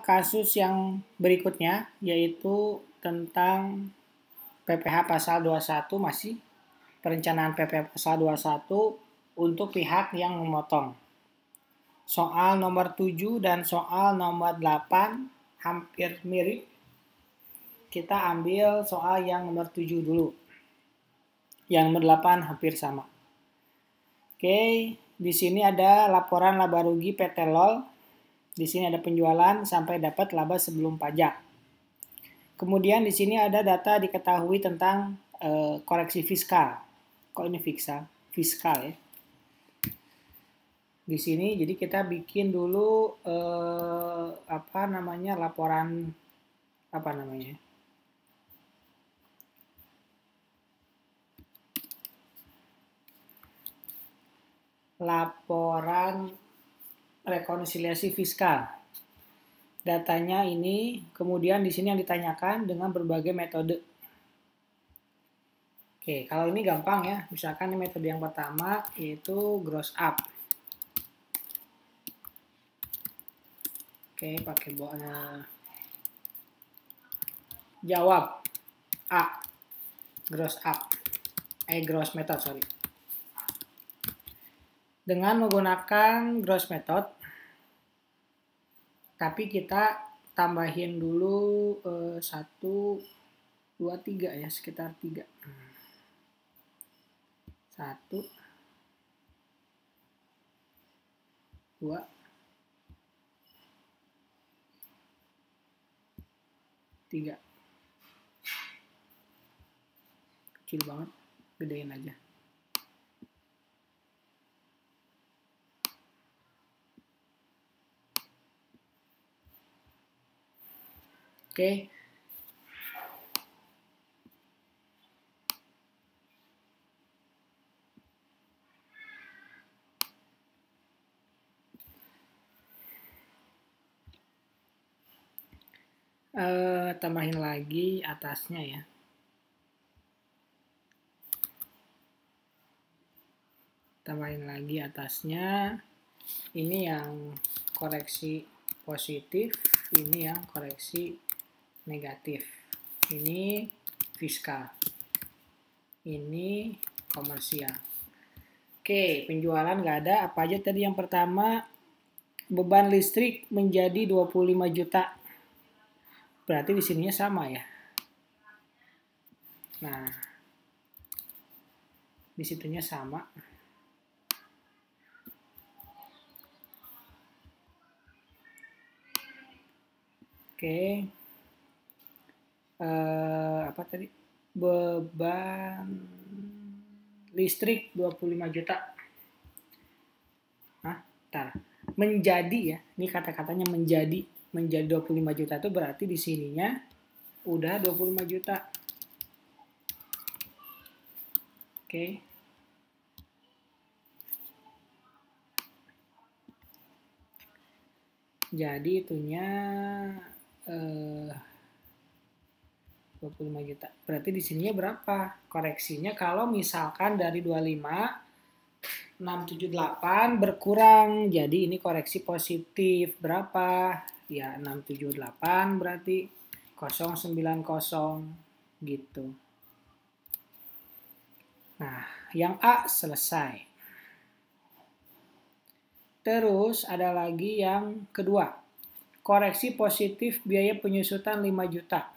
kasus yang berikutnya, yaitu tentang PPh pasal 21, masih perencanaan PPh pasal 21 untuk pihak yang memotong. Soal nomor 7 dan soal nomor 8 hampir mirip. Kita ambil soal yang nomor 7 dulu. Yang nomor 8 hampir sama. Oke, di sini ada laporan laba rugi PT LOL. Di sini ada penjualan sampai dapat laba sebelum pajak. Kemudian di sini ada data diketahui tentang koreksi fiskal. Kok ini fiskal ya? Di sini jadi kita bikin dulu laporan laporan rekonsiliasi fiskal. Datanya ini, kemudian di sini yang ditanyakan dengan berbagai metode. Oke, kalau ini gampang ya. Misalkan ini metode yang pertama yaitu gross up. Oke, pakai jawab A. Gross up. Gross method, sorry. Dengan menggunakan gross method, tapi kita tambahin dulu 1, 2, 3 ya, sekitar 3. 1, 2, 3. Kecil banget, gedein aja. Oke. Tambahin lagi atasnya ya. Tambahin lagi atasnya. Ini yang koreksi positif, ini yang koreksi negatif. Ini fiskal. Ini komersial. Oke, penjualan nggak ada. Apa aja tadi yang pertama? Beban listrik menjadi 25 juta. Berarti di sininya sama ya. Nah, di situnya sama. Oke. Apa tadi? Beban listrik 25 juta. Menjadi ya. Ini kata-katanya menjadi 25 juta itu berarti di sininya udah 25 juta. Oke. Jadi itunya 25 juta. Berarti di sininya berapa? Koreksinya kalau misalkan dari 25 678 berkurang. Jadi ini koreksi positif berapa? Ya 678 berarti 090 gitu. Nah, yang A selesai. Terus ada lagi yang kedua. Koreksi positif biaya penyusutan 5 juta.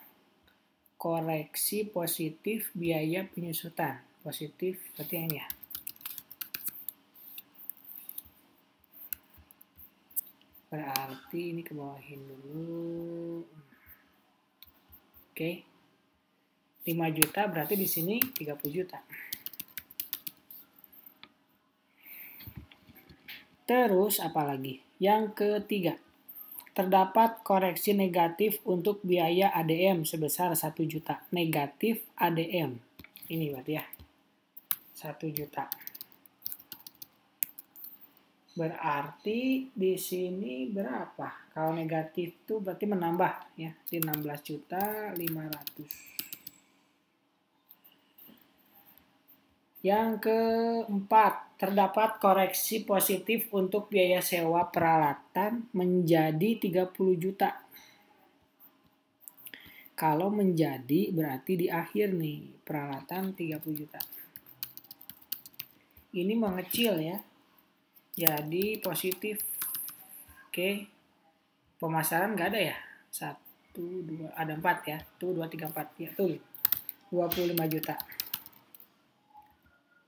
Koreksi positif biaya penyusutan. Positif berarti yang ini ya. Berarti ini ke bawahin dulu. Oke. 5 juta berarti di sini 30 juta. Terus apa lagi? Yang ketiga. Terdapat koreksi negatif untuk biaya ADM sebesar 1 juta. Negatif ADM. Ini berarti ya. 1 juta. Berarti di sini berapa? Kalau negatif itu berarti menambah ya. Di 16 juta 500. Yang keempat, terdapat koreksi positif untuk biaya sewa peralatan menjadi 30 juta. Kalau menjadi berarti di akhir nih, peralatan 30 juta. Ini mengecil ya, jadi positif. Oke, pemasaran nggak ada ya? 1, 2, ada 4 ya. Tuh 2, 3, 4. Ya tuh, 25 juta.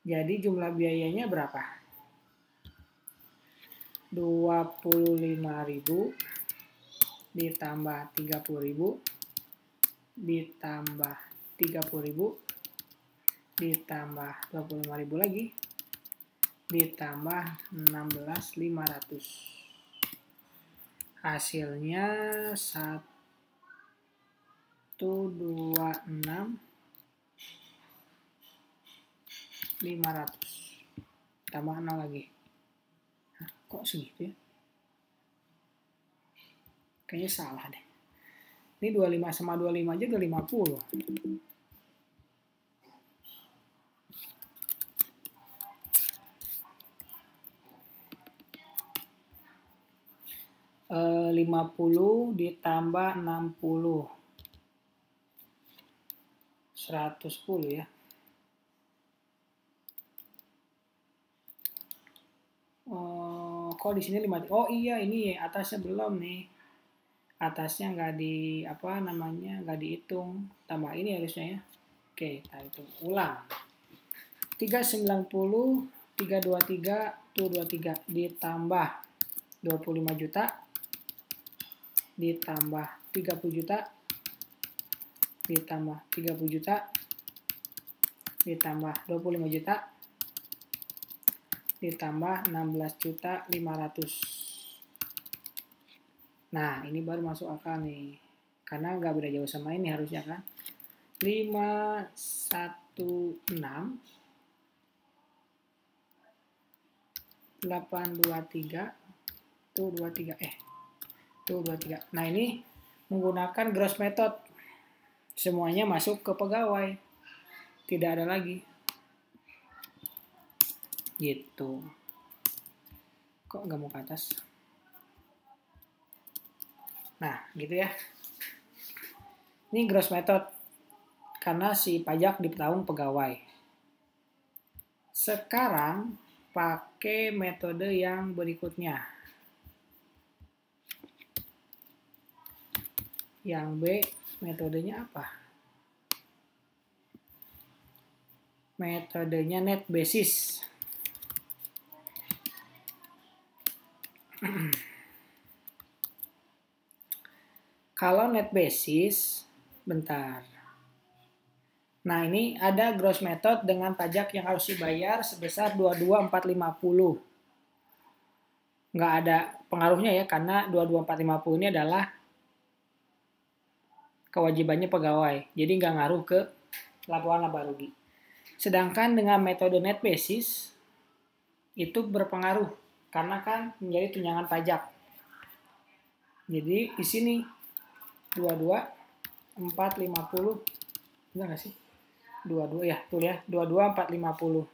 Jadi jumlah biayanya berapa? 25.000 ditambah 30.000 ditambah 30.000 ditambah 25.000 lagi ditambah 16.500. Hasilnya 126.500 tambah 0 lagi. Hah, kok segitu ya? Kayaknya salah deh. Ini 25 sama 25 aja udah 50. Eh, 50 ditambah 60. 110 ya. Kok di sini 5? Oh iya, ini atasnya belum nih. Atasnya nggak di apa namanya, nggak dihitung. Tambah ini harusnya ya. Oke, kita hitung ulang. 390 323 tuh 23 ditambah 25 juta ditambah 30 juta ditambah 30 juta ditambah 25 juta ditambah 16.500. Nah, ini baru masuk akal nih. Karena nggak beda jauh sama ini harusnya kan. 516 823 tuh 23 tuh 23. Nah, ini menggunakan gross method. Semuanya masuk ke pegawai. Tidak ada lagi. Gitu. Kok nggak mau ke atas? Nah, gitu ya. Ini gross method. Karena si pajak ditanggung pegawai. Sekarang pakai metode yang berikutnya. Yang B, metodenya apa? Metodenya net basis. Kalau net basis, bentar. Nah, ini ada gross method dengan pajak yang harus dibayar sebesar 22.450. Nggak ada pengaruhnya ya, karena 22.450 ini adalah kewajibannya pegawai. Jadi nggak ngaruh ke laporan laba rugi. Sedangkan dengan metode net basis, itu berpengaruh, karena kan menjadi tunjangan pajak. Jadi di sini 22.450, benar nggak sih? 22 ya, tuh ya, 22.450.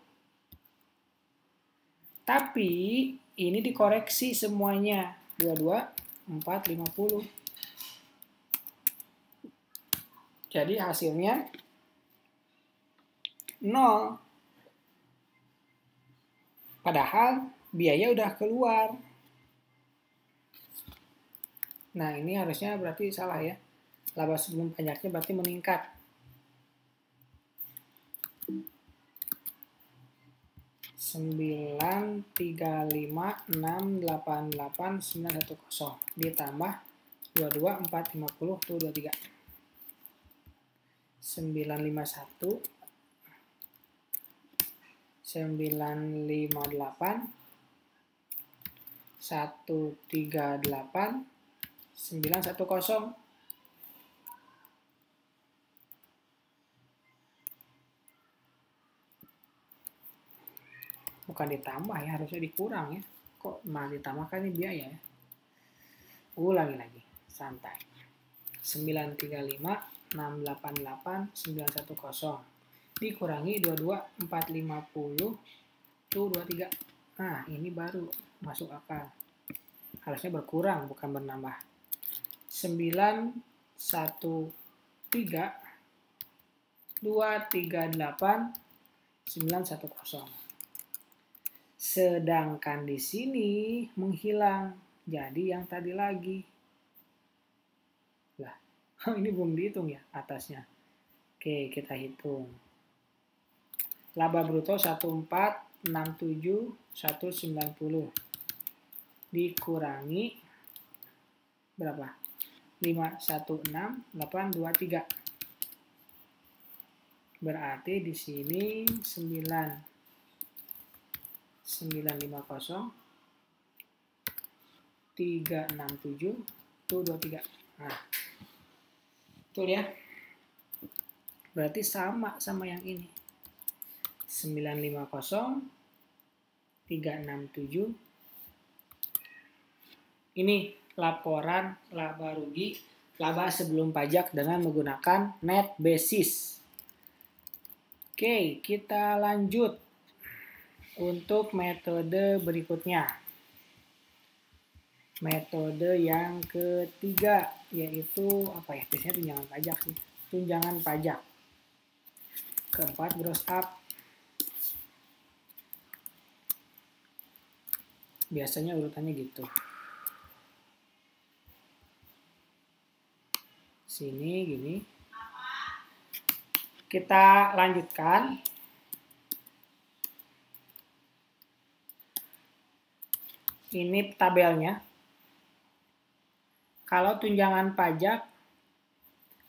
Tapi ini dikoreksi semuanya 22.450. Jadi hasilnya 0. Padahal biaya udah keluar. Nah, ini harusnya berarti salah ya. Laba sebelum pajaknya berarti meningkat. 935688910 ditambah 22.450 tuh 23. 951 958 138 910. Bukan ditambah ya, harusnya dikurang ya. Kok malah ditambahkan ini biaya ya. Ulangi lagi, santai. 935 688 910 dikurangi 22450 tuh 23. Nah, ini baru masuk akal. Harusnya berkurang bukan bernambah. 913 238 910. Sedangkan di sini menghilang. Jadi yang tadi lagi. Lah, ini belum dihitung ya atasnya. Oke, kita hitung. Laba bruto 1467 190 dikurangi berapa? 516823. Berarti di sini 9950 367 tuh 23. Nah, betul ya. Berarti sama yang ini. 950 367. Ini laporan laba rugi, laba sebelum pajak dengan menggunakan net basis. Oke, kita lanjut untuk metode berikutnya. Metode yang ketiga yaitu apa ya? Biasanya tunjangan pajak sih. Tunjangan pajak. Keempat, gross up. Biasanya urutannya gitu. Sini gini. Kita lanjutkan. Ini tabelnya. Kalau tunjangan pajak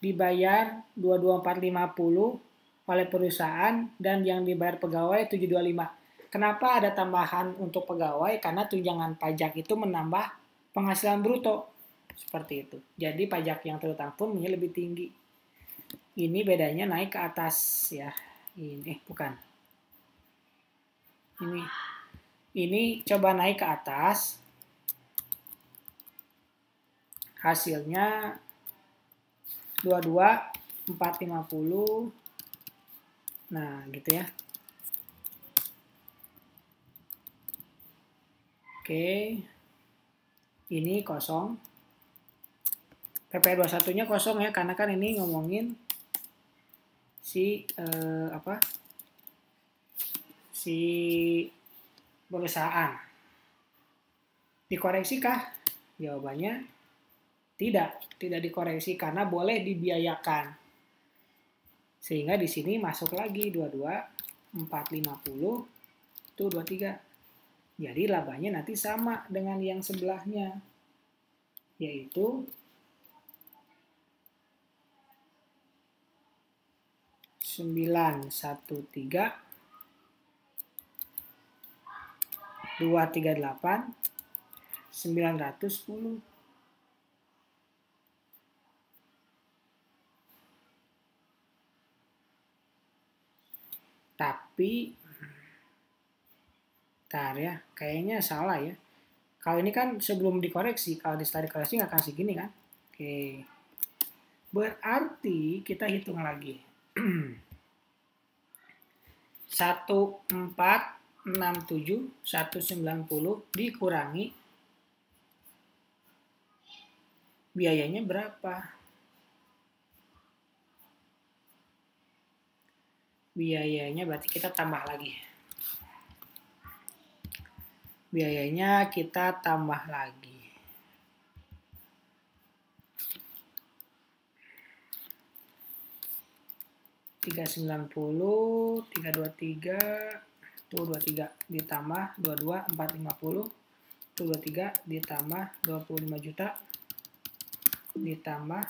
dibayar 22450 oleh perusahaan dan yang dibayar pegawai 725. Kenapa ada tambahan untuk pegawai? Karena tunjangan pajak itu menambah penghasilan bruto. Seperti itu. Jadi pajak yang terutang pun lebih tinggi. Ini bedanya naik ke atas ya. Ini bukan. Ini coba naik ke atas. Hasilnya 22450. Nah, gitu ya. Oke. Ini kosong. PP21-nya kosong ya, karena kan ini ngomongin si perusahaan. Dikoreksi kah? Jawabannya tidak dikoreksi karena boleh dibiayakan. Sehingga di sini masuk lagi 22450 itu 23. Jadi labanya nanti sama dengan yang sebelahnya, yaitu 913 238 910. Tapi bentar ya, kayaknya salah ya. Kalau ini kan sebelum dikoreksi, kalau setelah dikoreksi nggak akan segini kan? Oke. Berarti kita hitung lagi. 1467 190 dikurangi biayanya berapa? Biayanya berarti kita tambah lagi. Biayanya kita tambah lagi. $390, 323, tuh 23 ditambah 22 450, tuh 23 ditambah 25 juta ditambah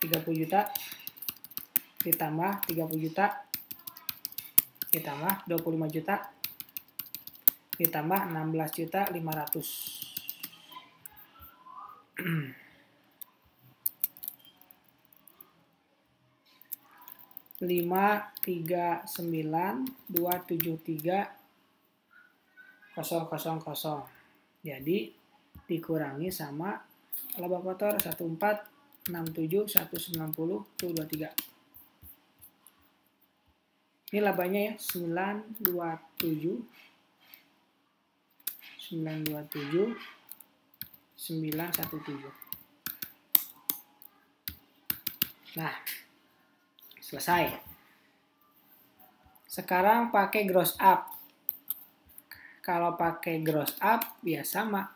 30 juta ditambah 30 juta ditambah 25 juta ditambah 16 juta 500. 539,273,000. Jadi dikurangi sama laba kotor 14 67, 190, tuh 23. Ini labanya ya, 927, 927, 917. Nah, selesai. Sekarang pakai gross up. Kalau pakai gross up ya sama.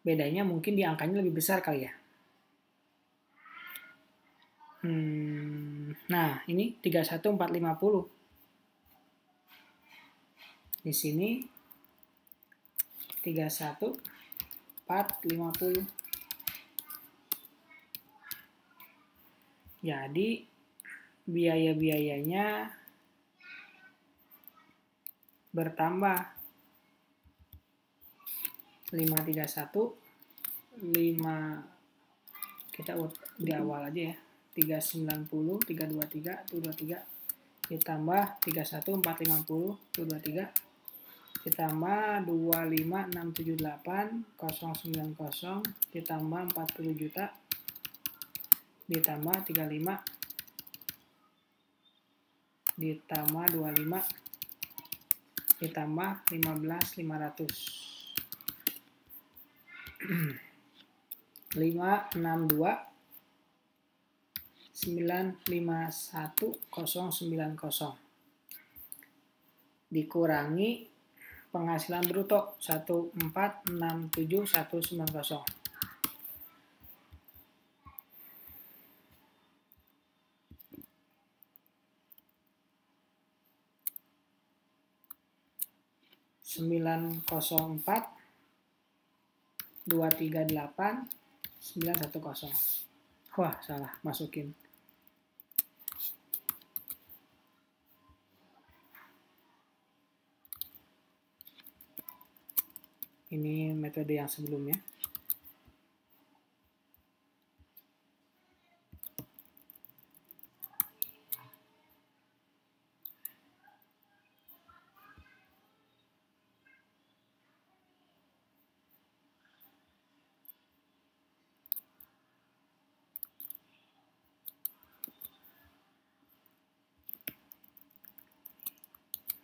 Bedanya mungkin di angkanya lebih besar kali ya. Nah, ini 31450. Di sini 31450. Jadi biaya-biayanya bertambah. 531, 5 kita di awal aja ya. 390, 323, 23 ditambah 31450, 23 ditambah 25678 090 ditambah 40 juta ditambah 35 ditambah 25 ditambah 15.500. 562 951.090 dikurangi penghasilan bruto 1467.190. Sembilan kosong empat 238 910. Wah, salah masukin. Ini metode yang sebelumnya.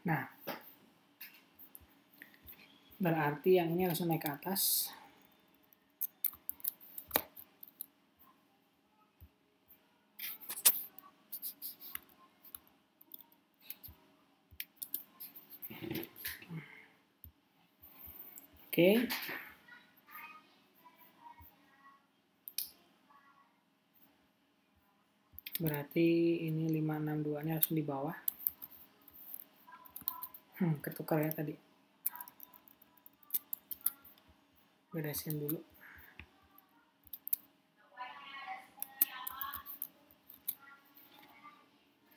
Nah, berarti yang ini langsung naik ke atas. Oke. Berarti ini 562-nya langsung di bawah. Ketukar ya tadi. Beresin dulu.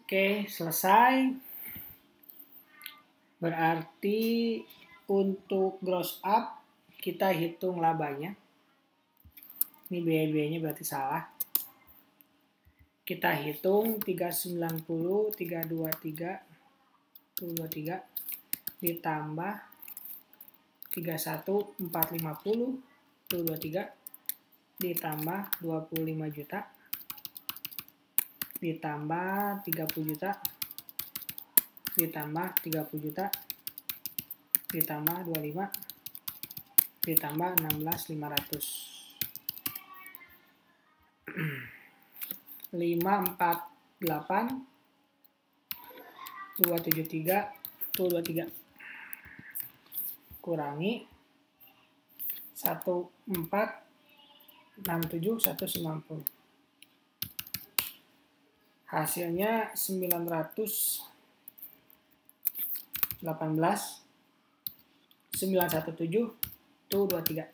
Oke, selesai. Berarti untuk gross up kita hitung labanya. Ini biaya-biayanya berarti salah. Kita hitung 390, 323, 223 ditambah 31450, 223 ditambah 25 juta ditambah 30 juta ditambah 30 juta ditambah 25 ditambah 16.500. 548 273 223 kurangi 1467 190. Hasilnya 918 917 tuh 23.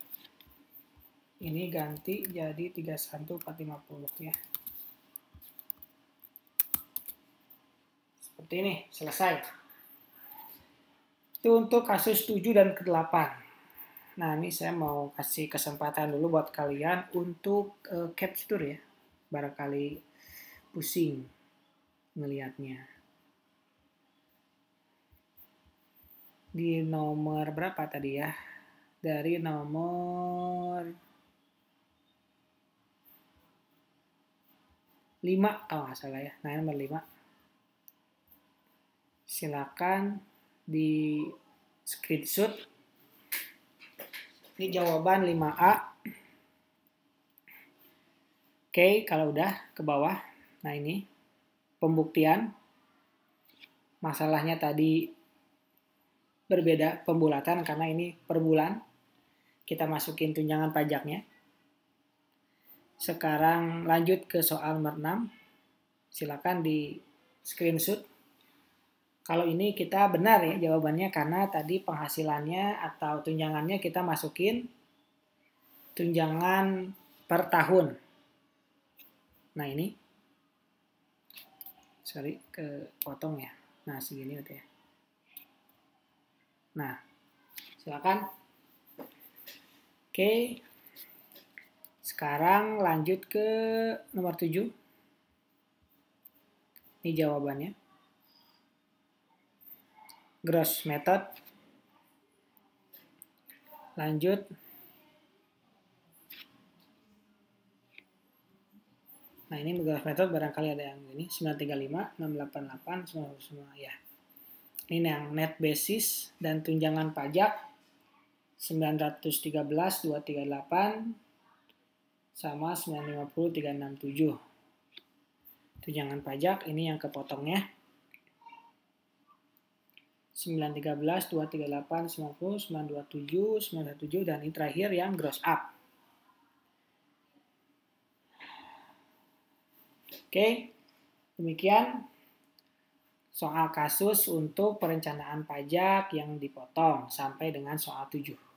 Ini ganti jadi 31450 ya. Seperti ini, selesai. Itu untuk kasus 7 dan ke-8. Nah, ini saya mau kasih kesempatan dulu buat kalian untuk capture ya. Barangkali pusing ngelihatnya. Di nomor berapa tadi ya? Dari nomor 5 kalau nggak salah ya. Nah, nomor 5. Silakan di screenshot. Ini jawaban 5A. Oke, kalau udah ke bawah. Nah, ini pembuktian. Masalahnya tadi berbeda pembulatan karena ini per bulan. Kita masukin tunjangan pajaknya. Sekarang lanjut ke soal nomor 6. Silakan di screenshot. Kalau ini kita benar ya jawabannya karena tadi penghasilannya atau tunjangannya kita masukin tunjangan per tahun. Nah ini, sorry kepotong ya. Nah segini gitu ya. Nah silakan. Oke, sekarang lanjut ke nomor 7. Ini jawabannya. Gross method. Lanjut. Nah ini gross method barangkali ada yang ini 935, 688, 999 ya. Ini yang net basis dan tunjangan pajak 913, 238 sama 950, 367. Tunjangan pajak ini yang kepotongnya. 913, 238, 90, 927, 917 dan ini terakhir yang gross up. Oke, demikian soal kasus untuk perencanaan pajak yang dipotong sampai dengan soal 7.